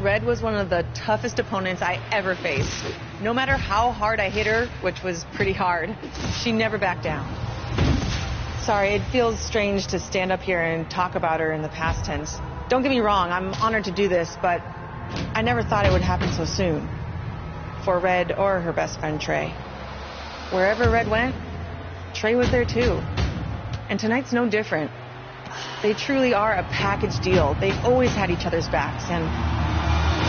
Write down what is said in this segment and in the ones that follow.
Red was one of the toughest opponents I ever faced. No matter how hard I hit her, which was pretty hard, she never backed down. Sorry, it feels strange to stand up here and talk about her in the past tense. Don't get me wrong, I'm honored to do this, but I never thought it would happen so soon. For Red or her best friend, Trey. Wherever Red went, Trey was there too. And tonight's no different. They truly are a package deal. They've always had each other's backs, and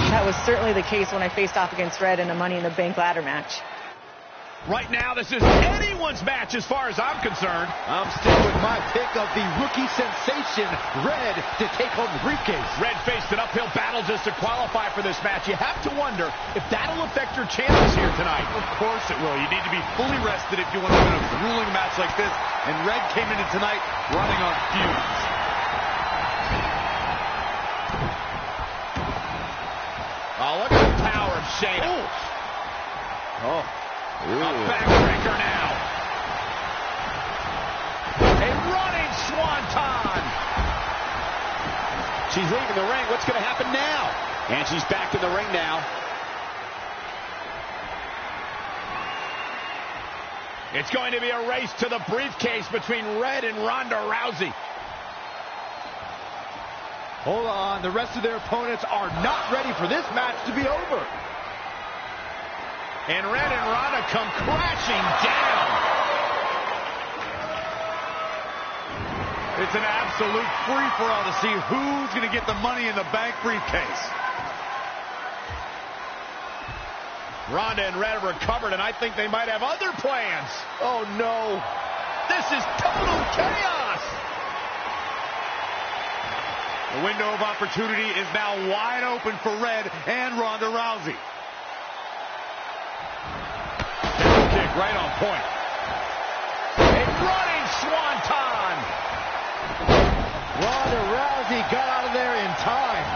that was certainly the case when I faced off against Red in a Money in the Bank ladder match. Right now, this is anyone's match as far as I'm concerned. I'm sticking with my pick of the rookie sensation, Red, to take home the briefcase. Red faced an uphill battle just to qualify for this match. You have to wonder if that'll affect your chances here tonight. Of course it will. You need to be fully rested if you want to win a grueling match like this. And Red came into tonight running on fumes. Oh, look at the power of Shayna. Oh. A backbreaker now. A running swanton. She's leaving the ring. What's going to happen now? And she's back in the ring now. It's going to be a race to the briefcase between Red and Ronda Rousey. Hold on. The rest of their opponents are not ready for this match to be over. And Red and Ronda come crashing down. It's an absolute free-for-all to see who's going to get the Money in the Bank briefcase. Ronda and Red have recovered, and I think they might have other plans. Oh, no. This is total chaos. The window of opportunity is now wide open for Red and Ronda Rousey. Kick right on point. A running swanton. Ronda Rousey got out of there in time.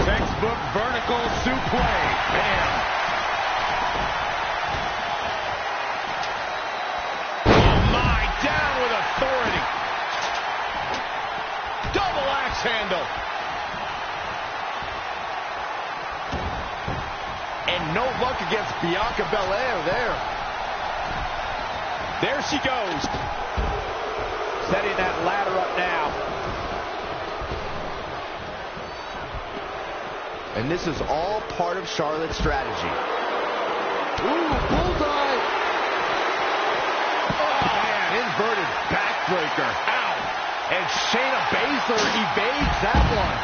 Textbook vertical suplex. Bam. Oh my, down with authority. Double axe handle. And no luck against Bianca Belair there. There she goes. Setting that ladder up now. And this is all part of Charlotte's strategy. Ooh, bullseye. Oh, man. Inverted backbreaker. Ow. And Shayna Baszler evades that one.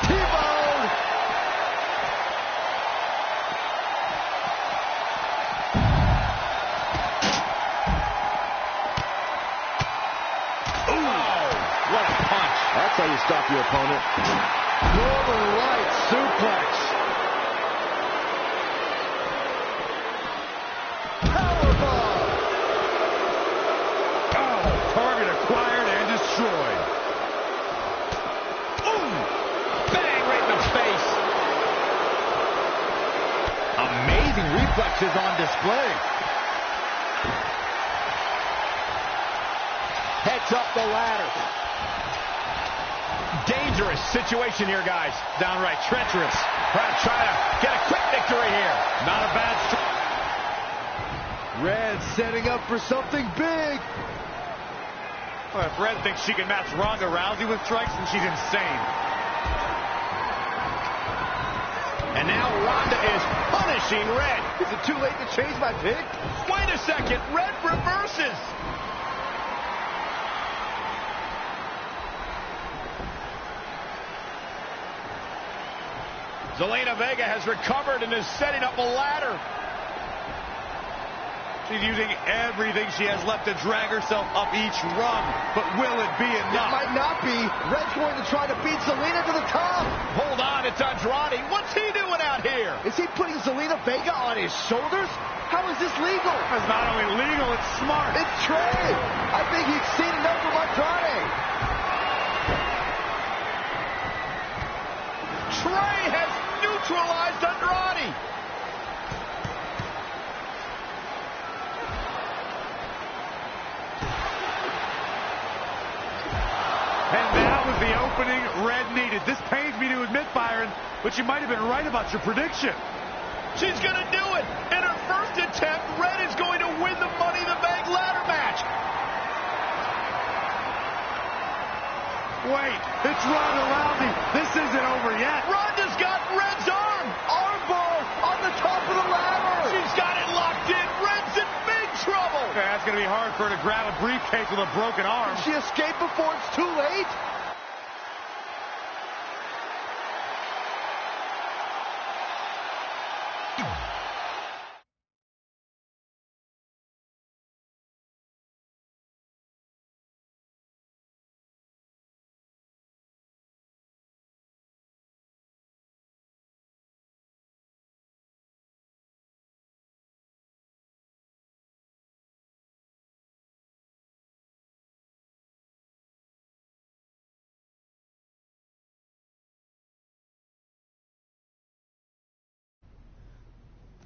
T-bone. Oh, what a punch. That's how you stop your opponent. Northern Light suplex. Powerbomb. Oh, target acquired and destroyed. Ooh, bang right in the face. Amazing reflexes on display. Heads up the ladder. Dangerous situation here, guys. Downright treacherous. Perhaps trying to get a quick victory here. Not a bad Red setting up for something big. Well, if Red thinks she can match Ronda Rousey with strikes, then she's insane. And now Ronda is punishing Red. Is it too late to change my pick? Wait a second. Red reverses. Zelina Vega has recovered and is setting up a ladder. She's using everything she has left to drag herself up each rung. But will it be enough? It might not be. Red's going to try to beat Zelina to the top. Hold on, it's Andrade. What's he doing out here? Is he putting Zelina Vega on his shoulders? How is this legal? It's not only legal, it's smart. It's Trey. I think he's seen enough of Andrade. Trey has neutralized Andrade. Red needed. This pains me to admit, Byron, but you might have been right about your prediction. She's going to do it. In her first attempt, Red is going to win the Money in the Bank ladder match. Wait, it's Ronda Rousey. This isn't over yet. Ronda's got Red's arm. Armbar on the top of the ladder. She's got it locked in. Red's in big trouble. Okay, that's going to be hard for her to grab a briefcase with a broken arm. Did she escape before it's too late?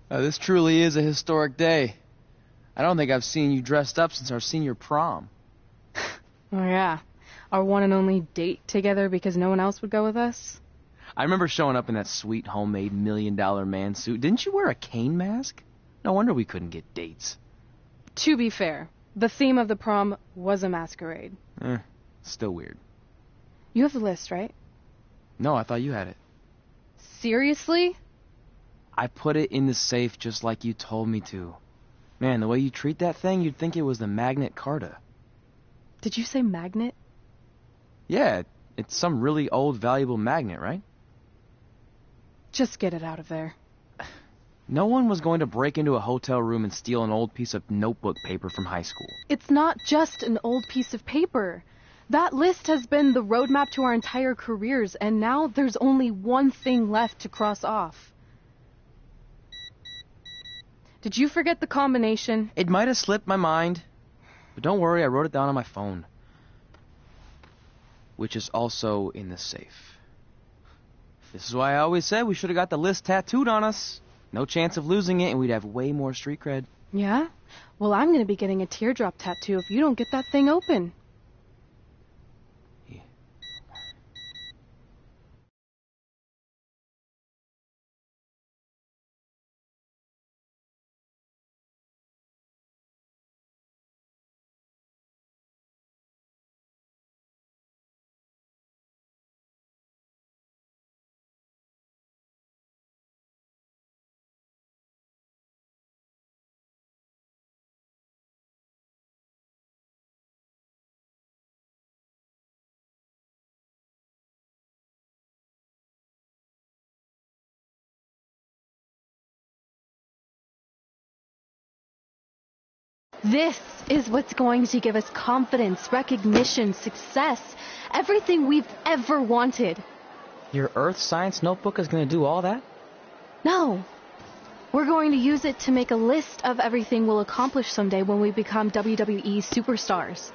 This truly is a historic day. I don't think I've seen you dressed up since our senior prom. Oh yeah, our one and only date together because no one else would go with us. I remember showing up in that sweet homemade $1 million man suit. Didn't you wear a cane mask? No wonder we couldn't get dates. To be fair, the theme of the prom was a masquerade. Still weird. You have the list, right? No, I thought you had it. Seriously? I put it in the safe just like you told me to. Man, the way you treat that thing, you'd think it was the Magnet Carta. Did you say magnet? Yeah, it's some really old, valuable magnet, right? Just get it out of there. No one was going to break into a hotel room and steal an old piece of notebook paper from high school. It's not just an old piece of paper. That list has been the roadmap to our entire careers, and now there's only one thing left to cross off. Did you forget the combination? It might have slipped my mind, but don't worry, I wrote it down on my phone. Which is also in the safe. This is why I always said we should have got the list tattooed on us. No chance of losing it, and we'd have way more street cred. Yeah? Well, I'm gonna be getting a teardrop tattoo if you don't get that thing open. This is what's going to give us confidence, recognition, success, everything we've ever wanted. Your earth science notebook is going to do all that? No. We're going to use it to make a list of everything we'll accomplish someday when we become WWE superstars.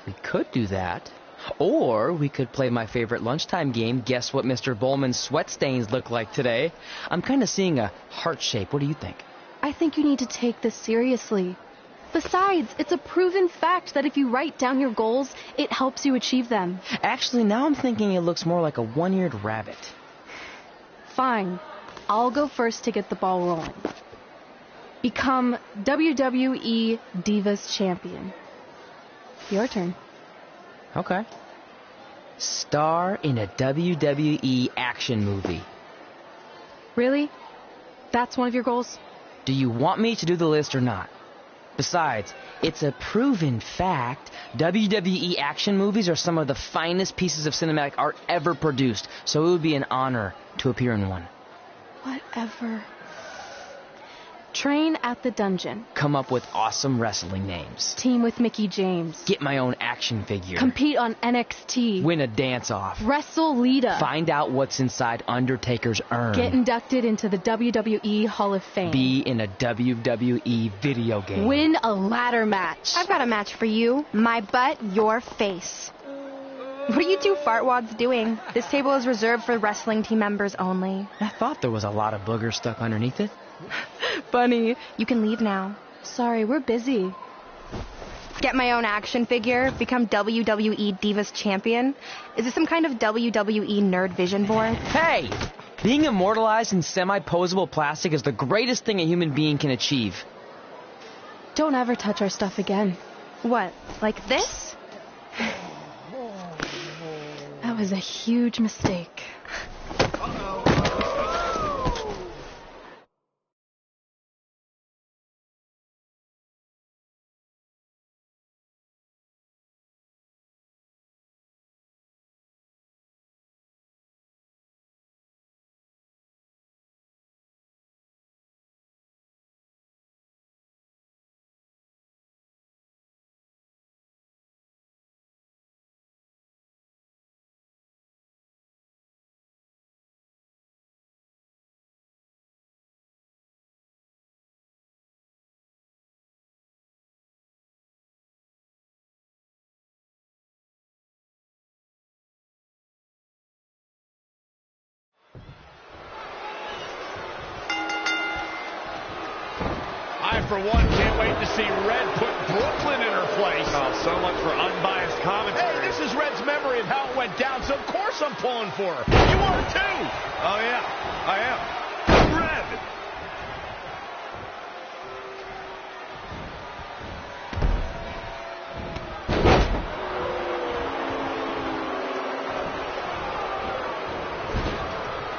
We could do that. Or we could play my favorite lunchtime game, guess what Mr. Bowman's sweat stains look like today. I'm kind of seeing a heart shape. What do you think? I think you need to take this seriously. Besides, it's a proven fact that if you write down your goals, it helps you achieve them. Actually, now I'm thinking it looks more like a one-eared rabbit. Fine. I'll go first to get the ball rolling. Become WWE Divas Champion. Your turn. Okay. Star in a WWE action movie. Really? That's one of your goals? Do you want me to do the list or not? Besides, it's a proven fact, WWE action movies are some of the finest pieces of cinematic art ever produced, so it would be an honor to appear in one. Whatever. Train at the dungeon. Come up with awesome wrestling names. Team with Mickie James. Get my own action figure. Compete on NXT. Win a dance-off. Wrestle Lita. Find out what's inside Undertaker's urn. Get inducted into the WWE Hall of Fame. Be in a WWE video game. Win a ladder match. I've got a match for you. My butt, your face. What are you two fartwads doing? This table is reserved for wrestling team members only. I thought there was a lot of boogers stuck underneath it. Funny. You can leave now. Sorry, we're busy. Get my own action figure? Become WWE Divas Champion? Is this some kind of WWE nerd vision board? Hey! Being immortalized in semi-posable plastic is the greatest thing a human being can achieve. Don't ever touch our stuff again. What, like this? That was a huge mistake. I, for one, can't wait to see Red put Brooklyn in her place. Oh, so much for unbiased commentary. Hey, this is Red's memory of how it went down, so of course I'm pulling for her. You are too. Oh, yeah, I am. Red.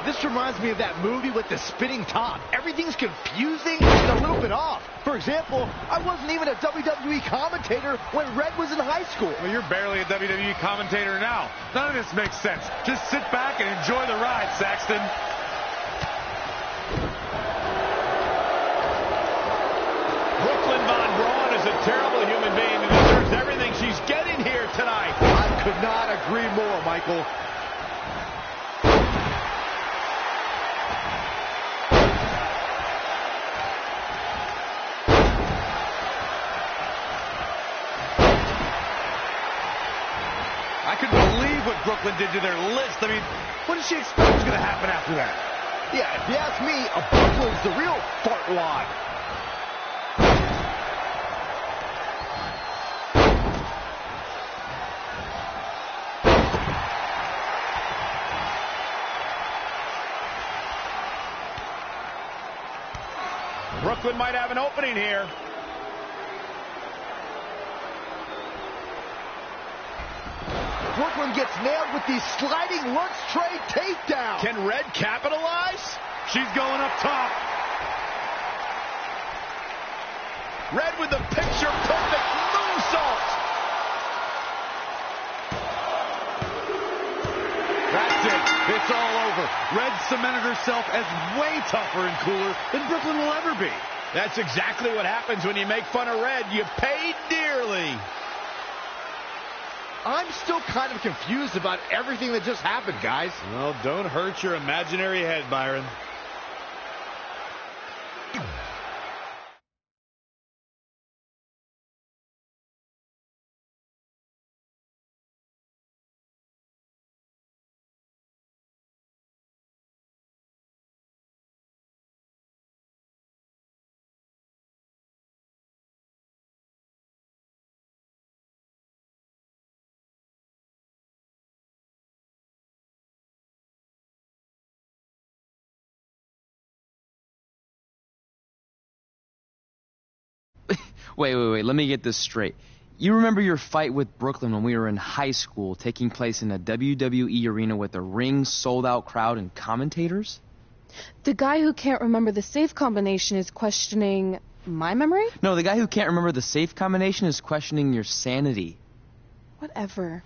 This reminds me of that movie with the spinning top. Everything's confusing and a little bit off. For example, I wasn't even a WWE commentator when Red was in high school. Well, you're barely a WWE commentator now. None of this makes sense. Just sit back and enjoy the ride, Saxton. Brooklyn Von Braun is a terrible human being and deserves everything she's getting here tonight. I could not agree more, Michael. I couldn't believe what Brooklyn did to their list. I mean, what did she expect was going to happen after that? Yeah, if you ask me, a Brooklyn's the real fartwad. Brooklyn might have an opening here. Brooklyn gets nailed with the sliding lunch tray takedown. Can Red capitalize? She's going up top. Red with the picture-perfect moonsault. That's it. It's all over. Red cemented herself as way tougher and cooler than Brooklyn will ever be. That's exactly what happens when you make fun of Red. You pay dearly. I'm still kind of confused about everything that just happened, guys. Well, don't hurt your imaginary head, Byron. Wait, let me get this straight. You remember your fight with Brooklyn when we were in high school, taking place in a WWE arena with a ring, sold-out crowd, and commentators? The guy who can't remember the safe combination is questioning my memory? No, the guy who can't remember the safe combination is questioning your sanity. Whatever.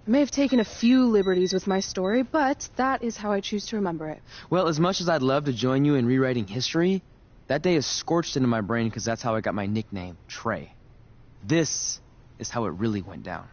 I may have taken a few liberties with my story, but that is how I choose to remember it. Well, as much as I'd love to join you in rewriting history, that day is scorched into my brain because that's how I got my nickname, Trey. This is how it really went down.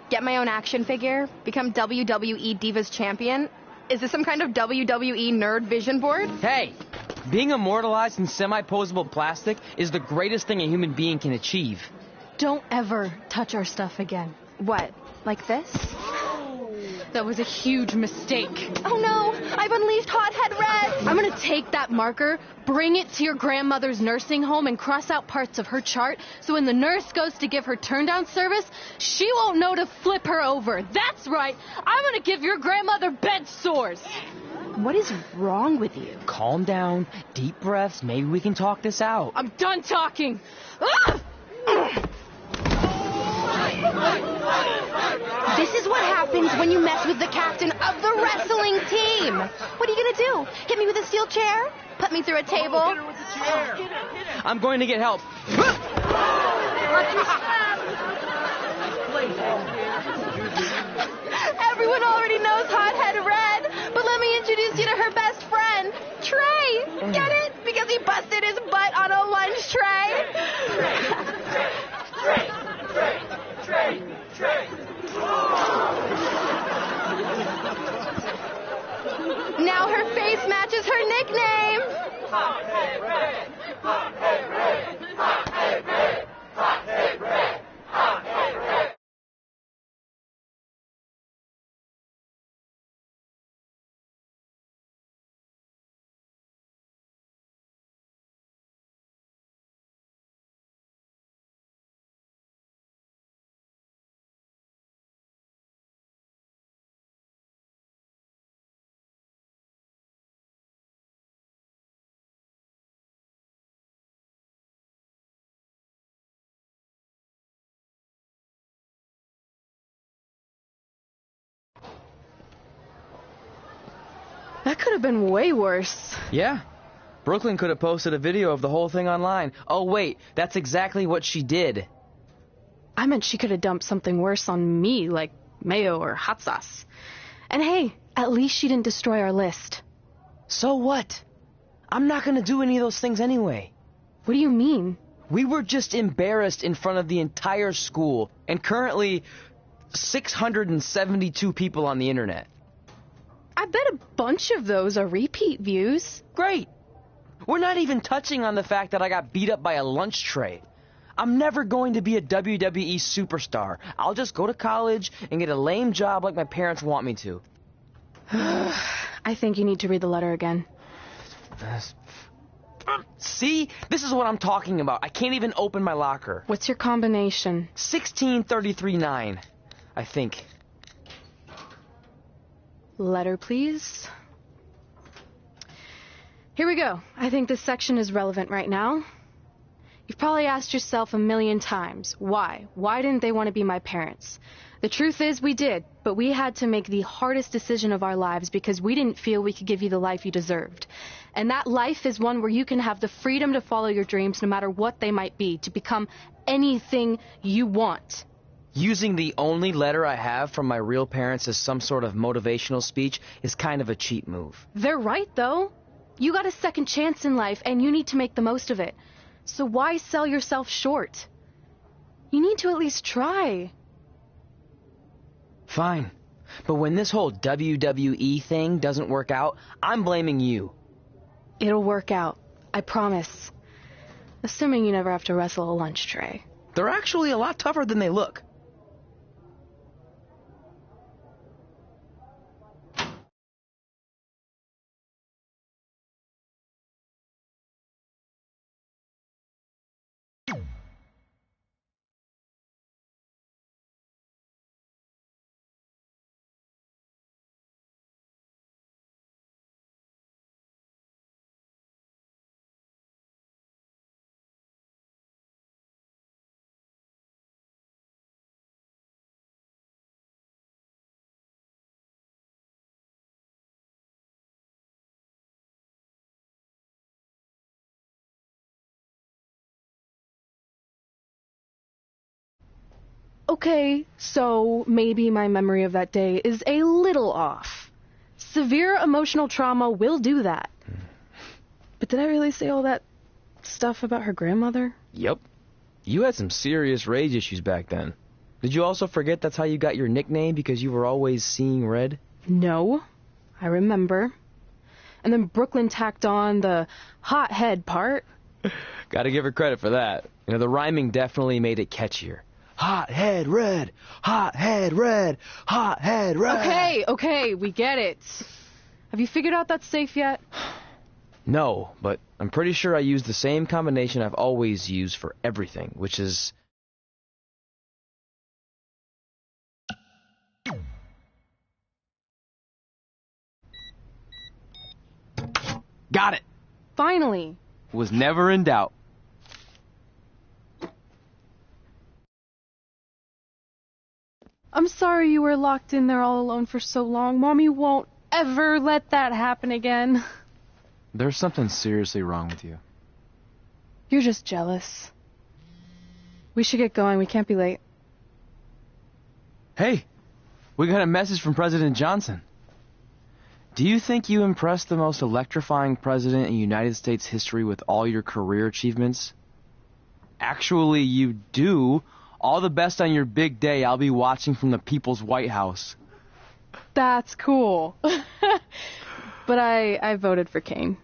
Get my own action figure? Become WWE Divas Champion? Is this some kind of WWE nerd vision board? Hey! Being immortalized in semi-posable plastic is the greatest thing a human being can achieve. Don't ever touch our stuff again. What? Like this? That was a huge mistake. Oh no! I've unleashed Hothead Red! I'm gonna take that marker, bring it to your grandmother's nursing home, and cross out parts of her chart so when the nurse goes to give her turn-down service, she won't know to flip her over. That's right! I'm gonna give your grandmother bed sores! What is wrong with you? Calm down, deep breaths, maybe we can talk this out. I'm done talking! Ah! This is what happens when you mess with the captain of the wrestling team. What are you gonna do? Hit me with a steel chair? Put me through a table? I'm going to get help. Everyone already knows Hothead Red, but let me introduce you to her best friend, Trey. Get it? Because he busted his butt on a lunch tray. Now her face matches her nickname. Hothead Red! Hothead Red! Hothead Red! Hothead Red! Hothead Red! That could have been way worse. Yeah. Brooklyn could have posted a video of the whole thing online. Oh, wait, that's exactly what she did. I meant she could have dumped something worse on me, like mayo or hot sauce. And hey, at least she didn't destroy our list. So what? I'm not gonna do any of those things anyway. What do you mean? We were just embarrassed in front of the entire school, and currently 672 people on the internet. I bet a bunch of those are repeat views. Great. We're not even touching on the fact that I got beat up by a lunch tray. I'm never going to be a WWE superstar. I'll just go to college and get a lame job like my parents want me to. I think you need to read the letter again. See? This is what I'm talking about. I can't even open my locker. What's your combination? 1633-9, I think. Letter, please. Here we go. I think this section is relevant right now. You've probably asked yourself a million times, why? Why didn't they want to be my parents? The truth is we did, but we had to make the hardest decision of our lives because we didn't feel we could give you the life you deserved. And that life is one where you can have the freedom to follow your dreams no matter what they might be, to become anything you want. Using the only letter I have from my real parents as some sort of motivational speech is kind of a cheap move. They're right, though. You got a second chance in life, and you need to make the most of it. So why sell yourself short? You need to at least try. Fine. But when this whole WWE thing doesn't work out, I'm blaming you. It'll work out. I promise. Assuming you never have to wrestle a lunch tray. They're actually a lot tougher than they look. Okay, so maybe my memory of that day is a little off. Severe emotional trauma will do that. But did I really say all that stuff about her grandmother? Yep. You had some serious rage issues back then. Did you also forget that's how you got your nickname because you were always seeing red? No, I remember. And then Brooklyn tacked on the hot head part. Gotta give her credit for that. You know, the rhyming definitely made it catchier. Hot head red, hot head red, hot head red. Okay, we get it. Have you figured out that safe yet? No, but I'm pretty sure I used the same combination I've always used for everything, which is... Got it! Finally. Was never in doubt. I'm sorry you were locked in there all alone for so long. Mommy won't ever let that happen again. There's something seriously wrong with you. You're just jealous. We should get going. We can't be late. Hey, we got a message from President Johnson. Do you think you impressed the most electrifying president in United States history with all your career achievements? Actually, you do. All the best on your big day. I'll be watching from the People's White House. That's cool. But I voted for Kane.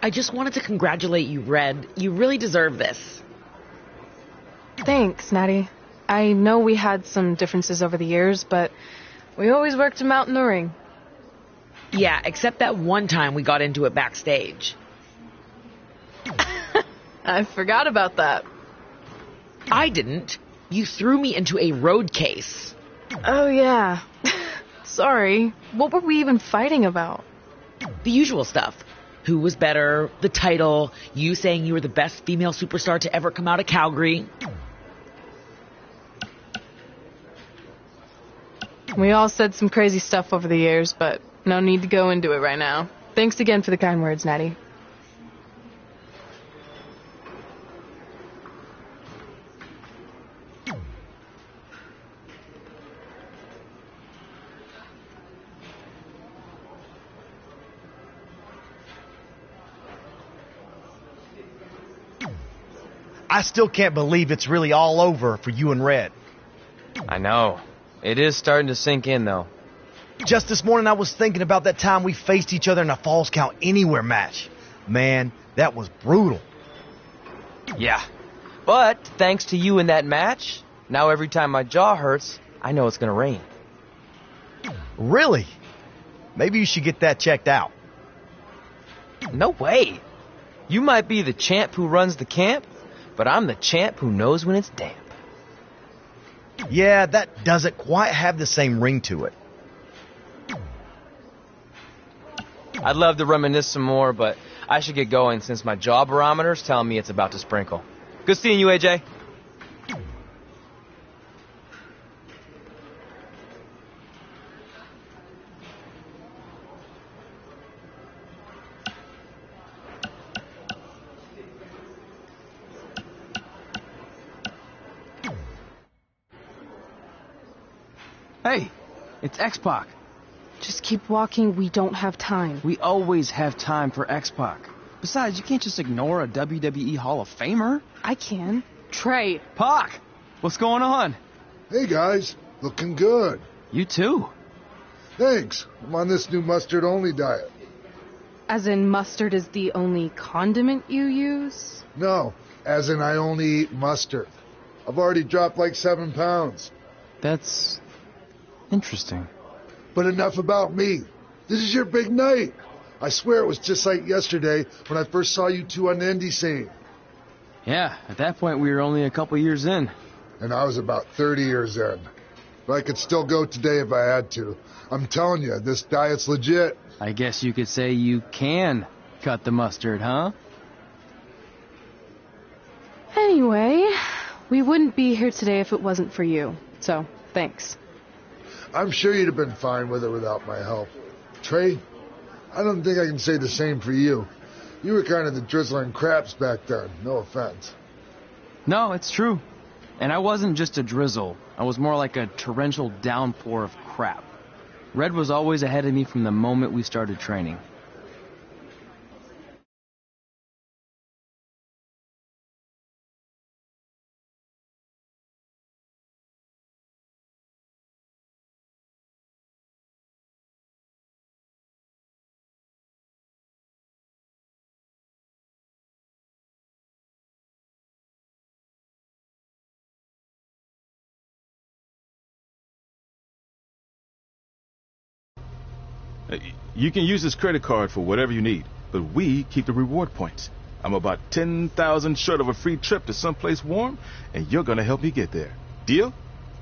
I just wanted to congratulate you, Red. You really deserve this. Thanks, Natty. I know we had some differences over the years, but we always worked them out in the ring. Yeah, except that one time we got into it backstage. I forgot about that. I didn't. You threw me into a road case. Oh, yeah. Sorry. What were we even fighting about? The usual stuff. Who was better, the title, you saying you were the best female superstar to ever come out of Calgary. We all said some crazy stuff over the years, but no need to go into it right now. Thanks again for the kind words, Natty. I still can't believe it's really all over for you and Red. I know. It is starting to sink in, though. Just this morning I was thinking about that time we faced each other in a Falls Count Anywhere match. Man, that was brutal. Yeah. But thanks to you in that match, now every time my jaw hurts, I know it's gonna rain. Really? Maybe you should get that checked out. No way. You might be the champ who runs the camp, but I'm the champ who knows when it's damp. Yeah, that doesn't quite have the same ring to it. I'd love to reminisce some more, but I should get going since my jaw barometer's telling me it's about to sprinkle. Good seeing you, AJ. Hey, it's X-Pac. Just keep walking. We don't have time. We always have time for X-Pac. Besides, you can't just ignore a WWE Hall of Famer. I can. Trey. Pac, what's going on? Hey, guys. Looking good. You too. Thanks. I'm on this new mustard-only diet. As in mustard is the only condiment you use? No, as in I only eat mustard. I've already dropped like 7 pounds. That's interesting. But enough about me. This is your big night. I swear it was just like yesterday when I first saw you two on the indie scene. Yeah, at that point we were only a couple years in. And I was about 30 years in. but I could still go today if I had to. I'm telling you, this diet's legit. I guess you could say you can cut the mustard, huh? Anyway, we wouldn't be here today if it wasn't for you. So, thanks. I'm sure you'd have been fine with it without my help. Trey, I don't think I can say the same for you. You were kind of the drizzling craps back then, no offense. No, it's true. And I wasn't just a drizzle. I was more like a torrential downpour of crap. Red was always ahead of me from the moment we started training. You can use this credit card for whatever you need, but we keep the reward points. I'm about 10,000 short of a free trip to someplace warm, and you're gonna help me get there. Deal?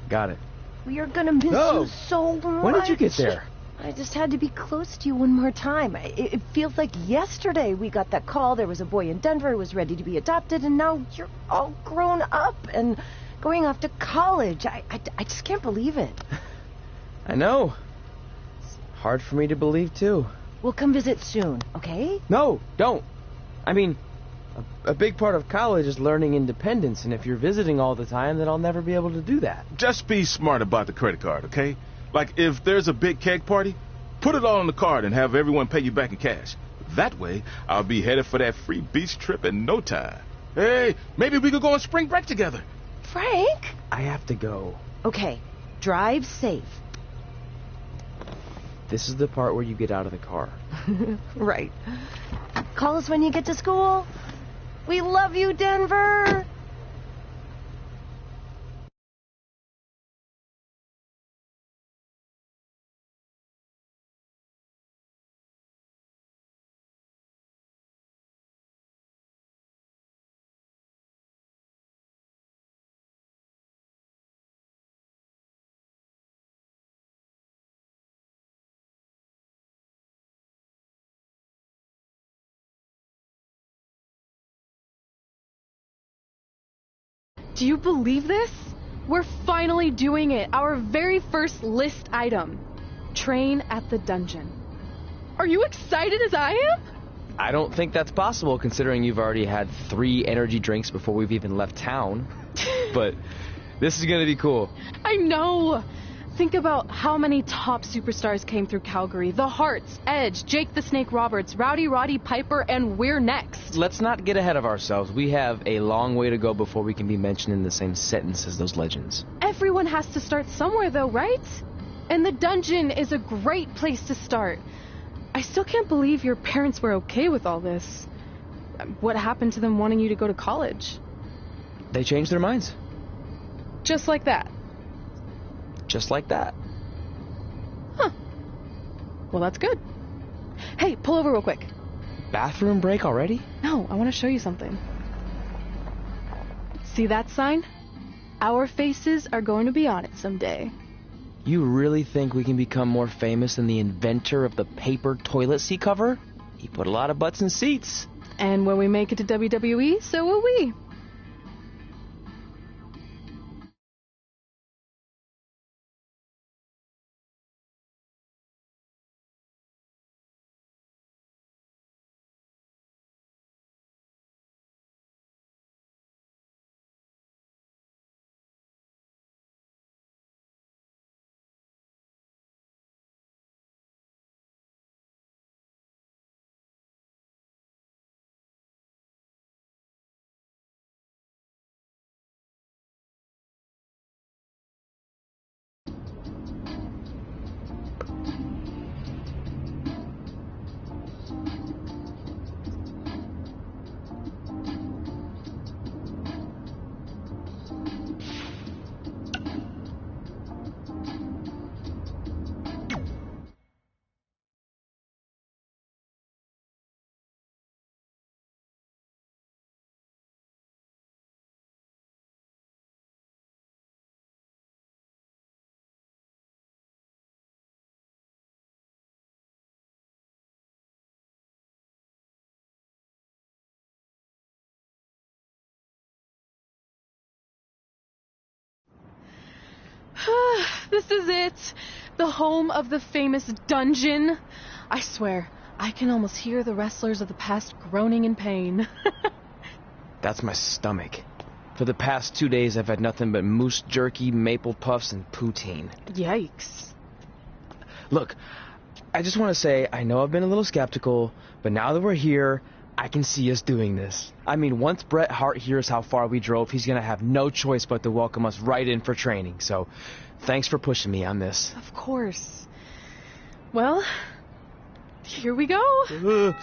Got it. We are gonna miss you so much. When did you get there? I just had to be close to you one more time. It feels like yesterday we got that call. There was a boy in Denver who was ready to be adopted, and now you're all grown up and going off to college. I just can't believe it. I know. Hard for me to believe, too. We'll come visit soon, okay? No, don't. I mean, a big part of college is learning independence, and if you're visiting all the time, then I'll never be able to do that. Just be smart about the credit card, okay? Like, if there's a big keg party, put it all on the card and have everyone pay you back in cash. That way, I'll be headed for that free beach trip in no time. Hey, maybe we could go on spring break together. Frank? I have to go. Okay, drive safe. This is the part where you get out of the car. Right. Call us when you get to school. We love you, Denver. Do you believe this? We're finally doing it. Our very first list item. Train at the dungeon. Are you excited as I am? I don't think that's possible, considering you've already had 3 energy drinks before we've even left town. But this is gonna be cool. I know. Think about how many top superstars came through Calgary. The Hearts, Edge, Jake the Snake Roberts, Rowdy Roddy Piper, and we're next. Let's not get ahead of ourselves. We have a long way to go before we can be mentioned in the same sentence as those legends. Everyone has to start somewhere, though, right? And the dungeon is a great place to start. I still can't believe your parents were okay with all this. What happened to them wanting you to go to college? They changed their minds. Just like that. Just like that. Huh. Well, that's good. Hey, pull over real quick. Bathroom break already? No, I want to show you something. See that sign? Our faces are going to be on it someday. You really think we can become more famous than the inventor of the paper toilet seat cover? He put a lot of butts in seats. And when we make it to WWE, so will we. This is it. The home of the famous dungeon. I swear, I can almost hear the wrestlers of the past groaning in pain. That's my stomach. For the past 2 days, I've had nothing but moose jerky, maple puffs, and poutine. Yikes. Look, I just want to say, I know I've been a little skeptical, but now that we're here, I can see us doing this. I mean, once Bret Hart hears how far we drove, he's going to have no choice but to welcome us right in for training. So, thanks for pushing me on this. Of course. Well, here we go.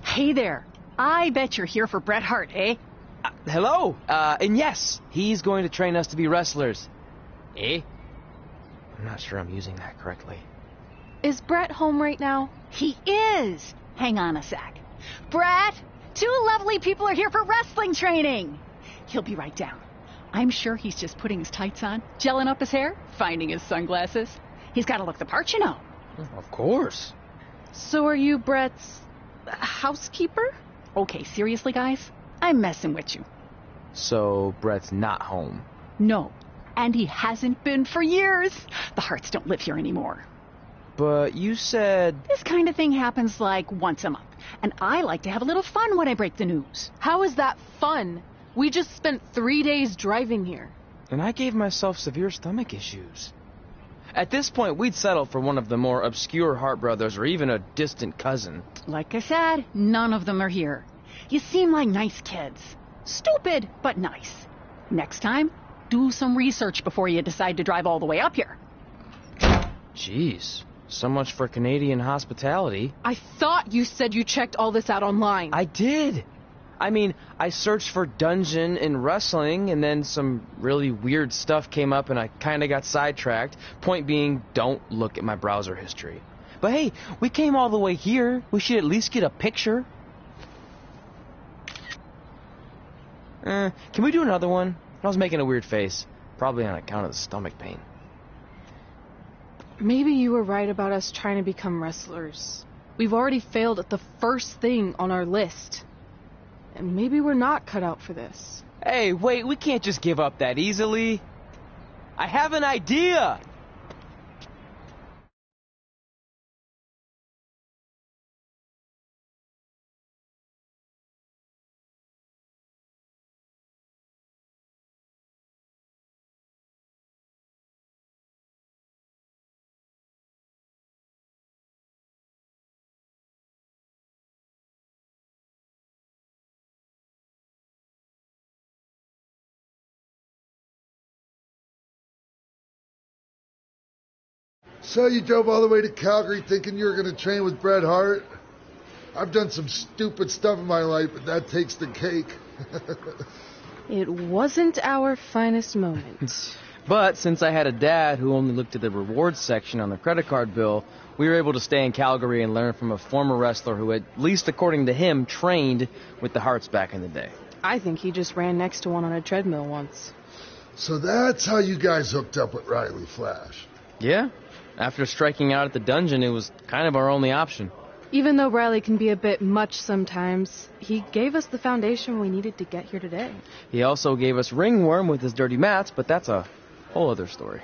Hey there. I bet you're here for Bret Hart, eh? Hello. And yes, he's going to train us to be wrestlers. Eh? I'm not sure I'm using that correctly. Is Bret home right now? He is. Hang on a sec. Bret, 2 lovely people are here for wrestling training. He'll be right down. I'm sure he's just putting his tights on, gelling up his hair, finding his sunglasses. He's got to look the part, you know. Of course. So are you Bret's housekeeper? Okay, seriously, guys? I'm messing with you. So Bret's not home? No, and he hasn't been for years. The Harts don't live here anymore. But you said... This kind of thing happens like once a month, and I like to have a little fun when I break the news. How is that fun? We just spent 3 days driving here. And I gave myself severe stomach issues. At this point, we'd settle for one of the more obscure Hart brothers or even a distant cousin. Like I said, none of them are here. You seem like nice kids. Stupid, but nice. Next time, do some research before you decide to drive all the way up here. Jeez, so much for Canadian hospitality. I thought you said you checked all this out online. I did. I mean, I searched for dungeon in wrestling, and then some really weird stuff came up, and I kind of got sidetracked. Point being, don't look at my browser history. But hey, we came all the way here. We should at least get a picture. Can we do another one? I was making a weird face. Probably on account of the stomach pain. Maybe you were right about us trying to become wrestlers. We've already failed at the first thing on our list. And maybe we're not cut out for this. Hey, wait, we can't just give up that easily. I have an idea! So you drove all the way to Calgary thinking you were going to train with Bret Hart? I've done some stupid stuff in my life, but that takes the cake. It wasn't our finest moment. But since I had a dad who only looked at the rewards section on the credit card bill, we were able to stay in Calgary and learn from a former wrestler who, at least according to him, trained with the Harts back in the day. I think he just ran next to one on a treadmill once. So that's how you guys hooked up with Riley Flash. Yeah. After striking out at the dungeon, it was kind of our only option. Even though Riley can be a bit much sometimes, he gave us the foundation we needed to get here today. He also gave us Ringworm with his dirty mats, but that's a whole other story.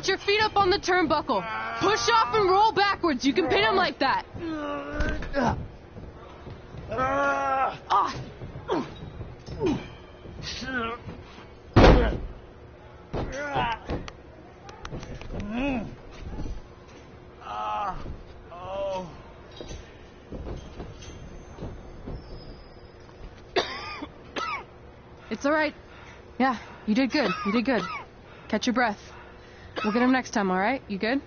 Get your feet up on the turnbuckle. Push off and roll backwards. You can pin him like that. It's all right. Yeah, you did good. You did good. Catch your breath. We'll get him next time, all right? You good?